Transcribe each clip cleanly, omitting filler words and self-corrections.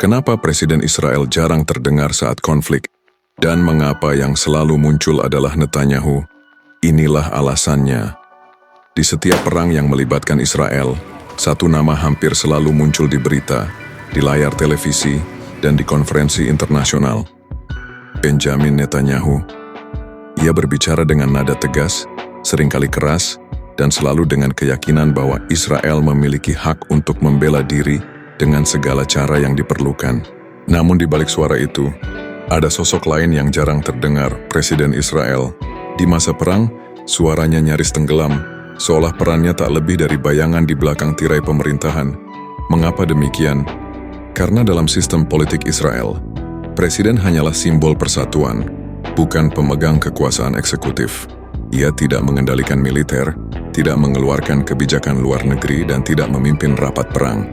Kenapa Presiden Israel jarang terdengar saat konflik? Dan mengapa yang selalu muncul adalah Netanyahu? Inilah alasannya. Di setiap perang yang melibatkan Israel, satu nama hampir selalu muncul di berita, di layar televisi, dan di konferensi internasional. Benjamin Netanyahu. Ia berbicara dengan nada tegas, seringkali keras, dan selalu dengan keyakinan bahwa Israel memiliki hak untuk membela diri dengan segala cara yang diperlukan. Namun di balik suara itu, ada sosok lain yang jarang terdengar, Presiden Israel. Di masa perang, suaranya nyaris tenggelam, seolah perannya tak lebih dari bayangan di belakang tirai pemerintahan. Mengapa demikian? Karena dalam sistem politik Israel, presiden hanyalah simbol persatuan, bukan pemegang kekuasaan eksekutif. Ia tidak mengendalikan militer, tidak mengeluarkan kebijakan luar negeri, dan tidak memimpin rapat perang.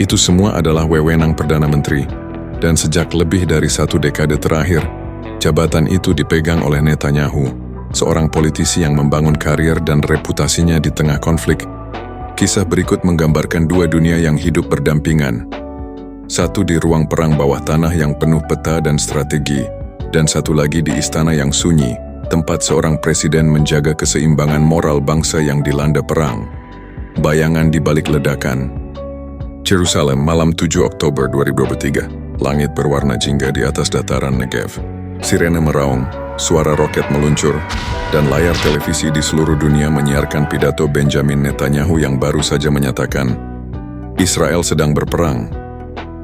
Itu semua adalah wewenang Perdana Menteri, dan sejak lebih dari 1 dekade terakhir, jabatan itu dipegang oleh Netanyahu, seorang politisi yang membangun karir dan reputasinya di tengah konflik. Kisah berikut menggambarkan 2 dunia yang hidup berdampingan. Satu di ruang perang bawah tanah yang penuh peta dan strategi, dan satu lagi di istana yang sunyi, tempat seorang presiden menjaga keseimbangan moral bangsa yang dilanda perang. Bayangan di balik ledakan. Yerusalem, malam 7 Oktober 2023. Langit berwarna jingga di atas dataran Negev. Sirene meraung, suara roket meluncur, dan layar televisi di seluruh dunia menyiarkan pidato Benjamin Netanyahu yang baru saja menyatakan, Israel sedang berperang.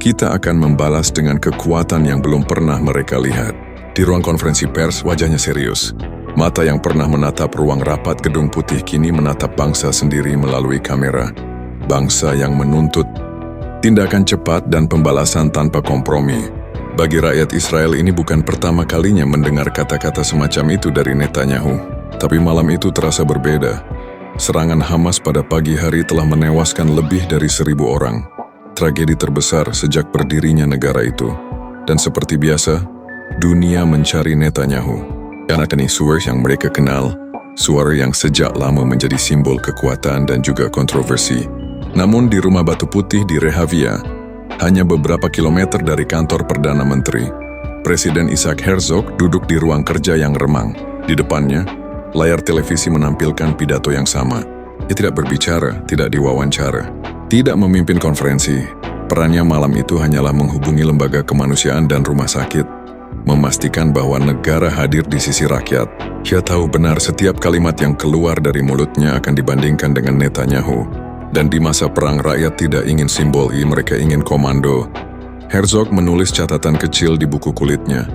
Kita akan membalas dengan kekuatan yang belum pernah mereka lihat. Di ruang konferensi pers, wajahnya serius. Mata yang pernah menatap ruang rapat Gedung Putih kini menatap bangsa sendiri melalui kamera. Bangsa yang menuntut tindakan cepat dan pembalasan tanpa kompromi. Bagi rakyat Israel ini bukan pertama kalinya mendengar kata-kata semacam itu dari Netanyahu. Tapi malam itu terasa berbeda. Serangan Hamas pada pagi hari telah menewaskan lebih dari 1.000 orang. Tragedi terbesar sejak berdirinya negara itu. Dan seperti biasa, dunia mencari Netanyahu. Karena isu yang mereka kenal, suara yang sejak lama menjadi simbol kekuatan dan juga kontroversi. Namun di Rumah Batu Putih di Rehavia, hanya beberapa kilometer dari kantor Perdana Menteri, Presiden Isaac Herzog duduk di ruang kerja yang remang. Di depannya, layar televisi menampilkan pidato yang sama. Ia tidak berbicara, tidak diwawancara, tidak memimpin konferensi. Perannya malam itu hanyalah menghubungi lembaga kemanusiaan dan rumah sakit, memastikan bahwa negara hadir di sisi rakyat. Ia tahu benar setiap kalimat yang keluar dari mulutnya akan dibandingkan dengan Netanyahu. Dan di masa perang rakyat tidak ingin simbol, mereka ingin komando. Herzog menulis catatan kecil di buku kulitnya.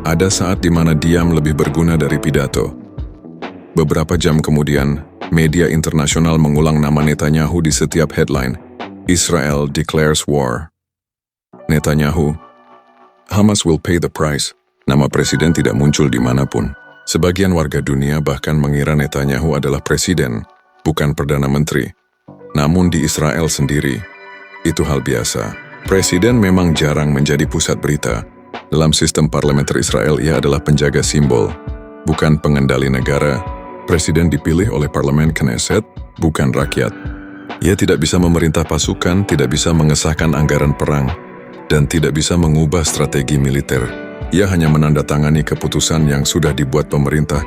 Ada saat di mana diam lebih berguna dari pidato. Beberapa jam kemudian, media internasional mengulang nama Netanyahu di setiap headline. Israel declares war. Netanyahu, Hamas will pay the price. Nama presiden tidak muncul dimanapun. Sebagian warga dunia bahkan mengira Netanyahu adalah presiden, bukan Perdana Menteri. Namun di Israel sendiri, itu hal biasa. Presiden memang jarang menjadi pusat berita. Dalam sistem parlementer Israel, ia adalah penjaga simbol, bukan pengendali negara. Presiden dipilih oleh parlemen Knesset, bukan rakyat. Ia tidak bisa memerintah pasukan, tidak bisa mengesahkan anggaran perang, dan tidak bisa mengubah strategi militer. Ia hanya menandatangani keputusan yang sudah dibuat pemerintah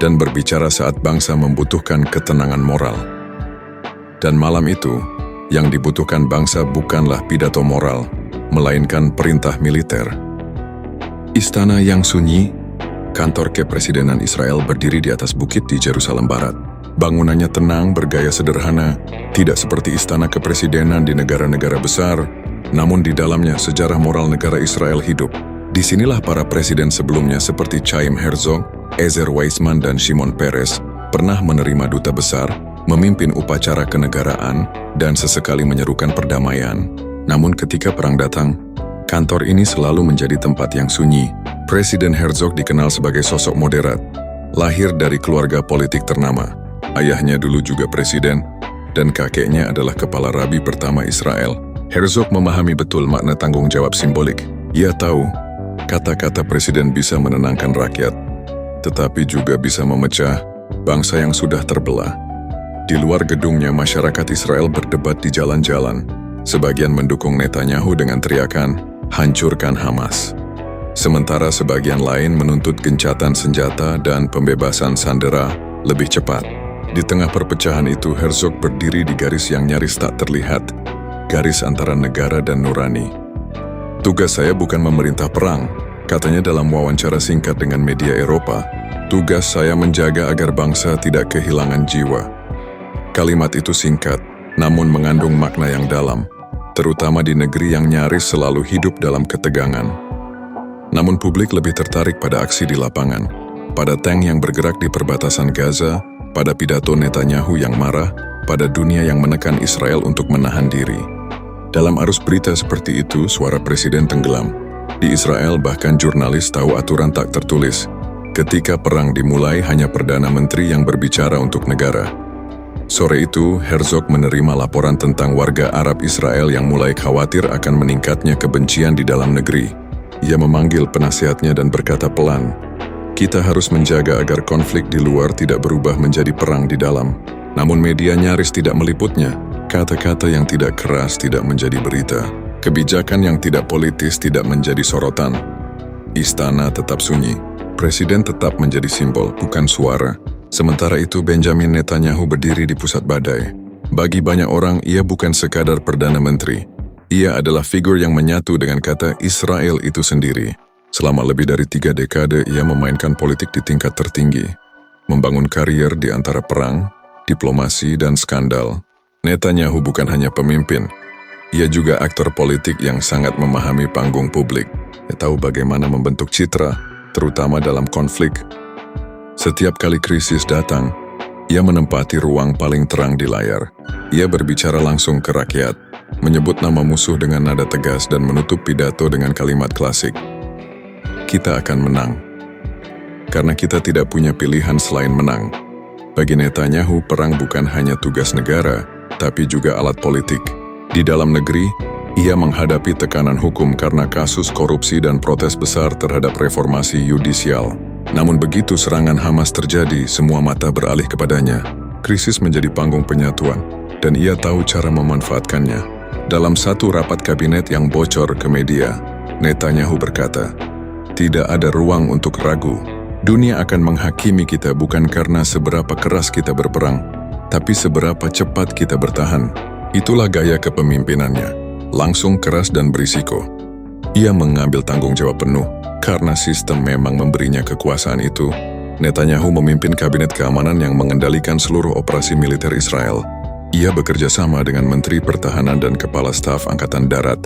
dan berbicara saat bangsa membutuhkan ketenangan moral. Dan malam itu, yang dibutuhkan bangsa bukanlah pidato moral, melainkan perintah militer. Istana yang sunyi, kantor kepresidenan Israel berdiri di atas bukit di Yerusalem Barat. Bangunannya tenang, bergaya sederhana, tidak seperti istana kepresidenan di negara-negara besar, namun di dalamnya sejarah moral negara Israel hidup. Disinilah para presiden sebelumnya seperti Chaim Herzog, Ezer Weizman, dan Shimon Peres pernah menerima duta besar, memimpin upacara kenegaraan, dan sesekali menyerukan perdamaian. Namun ketika perang datang, kantor ini selalu menjadi tempat yang sunyi. Presiden Herzog dikenal sebagai sosok moderat, lahir dari keluarga politik ternama. Ayahnya dulu juga presiden, dan kakeknya adalah kepala rabi pertama Israel. Herzog memahami betul makna tanggung jawab simbolik. Ia tahu, kata-kata presiden bisa menenangkan rakyat, tetapi juga bisa memecah bangsa yang sudah terbelah. Di luar gedungnya, masyarakat Israel berdebat di jalan-jalan. Sebagian mendukung Netanyahu dengan teriakan, "Hancurkan Hamas." Sementara sebagian lain menuntut gencatan senjata dan pembebasan sandera lebih cepat. Di tengah perpecahan itu, Herzog berdiri di garis yang nyaris tak terlihat, garis antara negara dan nurani. "Tugas saya bukan memerintah perang," katanya dalam wawancara singkat dengan media Eropa. "Tugas saya menjaga agar bangsa tidak kehilangan jiwa." Kalimat itu singkat, namun mengandung makna yang dalam, terutama di negeri yang nyaris selalu hidup dalam ketegangan. Namun publik lebih tertarik pada aksi di lapangan, pada tank yang bergerak di perbatasan Gaza, pada pidato Netanyahu yang marah, pada dunia yang menekan Israel untuk menahan diri. Dalam arus berita seperti itu, suara presiden tenggelam. Di Israel bahkan jurnalis tahu aturan tak tertulis. Ketika perang dimulai, hanya Perdana Menteri yang berbicara untuk negara. Sore itu, Herzog menerima laporan tentang warga Arab Israel yang mulai khawatir akan meningkatnya kebencian di dalam negeri. Ia memanggil penasihatnya dan berkata pelan, "Kita harus menjaga agar konflik di luar tidak berubah menjadi perang di dalam." Namun media nyaris tidak meliputnya. Kata-kata yang tidak keras tidak menjadi berita. Kebijakan yang tidak politis tidak menjadi sorotan. Istana tetap sunyi. Presiden tetap menjadi simbol, bukan suara. Sementara itu, Benjamin Netanyahu berdiri di pusat badai. Bagi banyak orang, ia bukan sekadar Perdana Menteri. Ia adalah figur yang menyatu dengan kata Israel itu sendiri. Selama lebih dari 3 dekade, ia memainkan politik di tingkat tertinggi, membangun karier di antara perang, diplomasi, dan skandal. Netanyahu bukan hanya pemimpin, ia juga aktor politik yang sangat memahami panggung publik. Ia tahu bagaimana membentuk citra, terutama dalam konflik. Setiap kali krisis datang, ia menempati ruang paling terang di layar. Ia berbicara langsung ke rakyat, menyebut nama musuh dengan nada tegas dan menutup pidato dengan kalimat klasik. "Kita akan menang." Karena kita tidak punya pilihan selain menang. Bagi Netanyahu, perang bukan hanya tugas negara, tapi juga alat politik. Di dalam negeri, ia menghadapi tekanan hukum karena kasus korupsi dan protes besar terhadap reformasi yudisial. Namun begitu serangan Hamas terjadi, semua mata beralih kepadanya. Krisis menjadi panggung penyatuan, dan ia tahu cara memanfaatkannya. Dalam satu rapat kabinet yang bocor ke media, Netanyahu berkata, "Tidak ada ruang untuk ragu. Dunia akan menghakimi kita bukan karena seberapa keras kita berperang, tapi seberapa cepat kita bertahan." Itulah gaya kepemimpinannya, langsung keras dan berisiko. Ia mengambil tanggung jawab penuh, karena sistem memang memberinya kekuasaan itu. Netanyahu memimpin kabinet keamanan yang mengendalikan seluruh operasi militer Israel. Ia bekerja sama dengan Menteri Pertahanan dan Kepala Staf Angkatan Darat,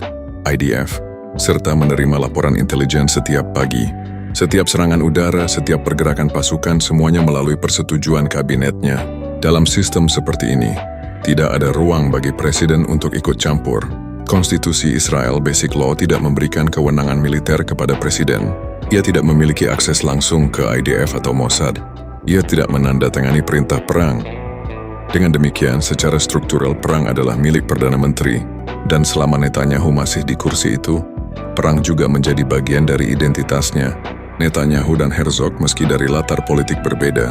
IDF, serta menerima laporan intelijen setiap pagi. Setiap serangan udara, setiap pergerakan pasukan, semuanya melalui persetujuan kabinetnya. Dalam sistem seperti ini, tidak ada ruang bagi presiden untuk ikut campur. Konstitusi Israel Basic Law tidak memberikan kewenangan militer kepada presiden. Ia tidak memiliki akses langsung ke IDF atau Mossad. Ia tidak menandatangani perintah perang. Dengan demikian, secara struktural perang adalah milik Perdana Menteri, dan selama Netanyahu masih di kursi itu, perang juga menjadi bagian dari identitasnya. Netanyahu dan Herzog, meski dari latar politik berbeda,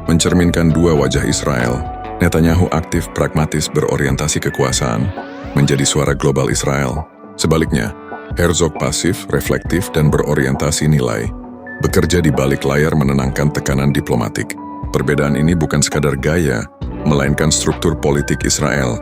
mencerminkan dua wajah Israel. Netanyahu aktif pragmatis berorientasi kekuasaan, menjadi suara global Israel. Sebaliknya, Herzog pasif, reflektif, dan berorientasi nilai, bekerja di balik layar menenangkan tekanan diplomatik. Perbedaan ini bukan sekadar gaya, melainkan struktur politik Israel,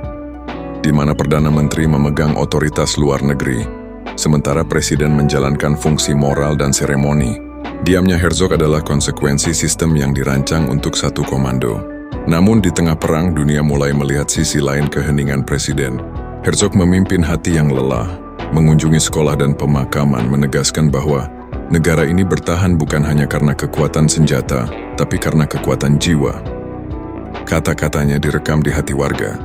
di mana Perdana Menteri memegang otoritas luar negeri, sementara Presiden menjalankan fungsi moral dan seremoni. Diamnya Herzog adalah konsekuensi sistem yang dirancang untuk satu komando. Namun di tengah perang, dunia mulai melihat sisi lain keheningan Presiden. Herzog memimpin hati yang lelah, mengunjungi sekolah dan pemakaman, menegaskan bahwa negara ini bertahan bukan hanya karena kekuatan senjata, tapi karena kekuatan jiwa. Kata-katanya direkam di hati warga,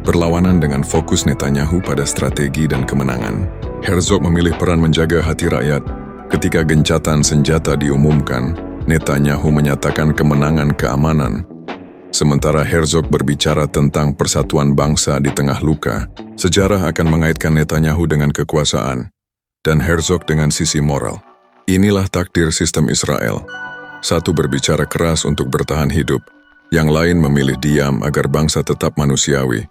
berlawanan dengan fokus Netanyahu pada strategi dan kemenangan. Herzog memilih peran menjaga hati rakyat. Ketika gencatan senjata diumumkan, Netanyahu menyatakan kemenangan keamanan. Sementara Herzog berbicara tentang persatuan bangsa di tengah luka. Sejarah akan mengaitkan Netanyahu dengan kekuasaan, dan Herzog dengan sisi moral. Inilah takdir sistem Israel. Satu berbicara keras untuk bertahan hidup, yang lain memilih diam agar bangsa tetap manusiawi.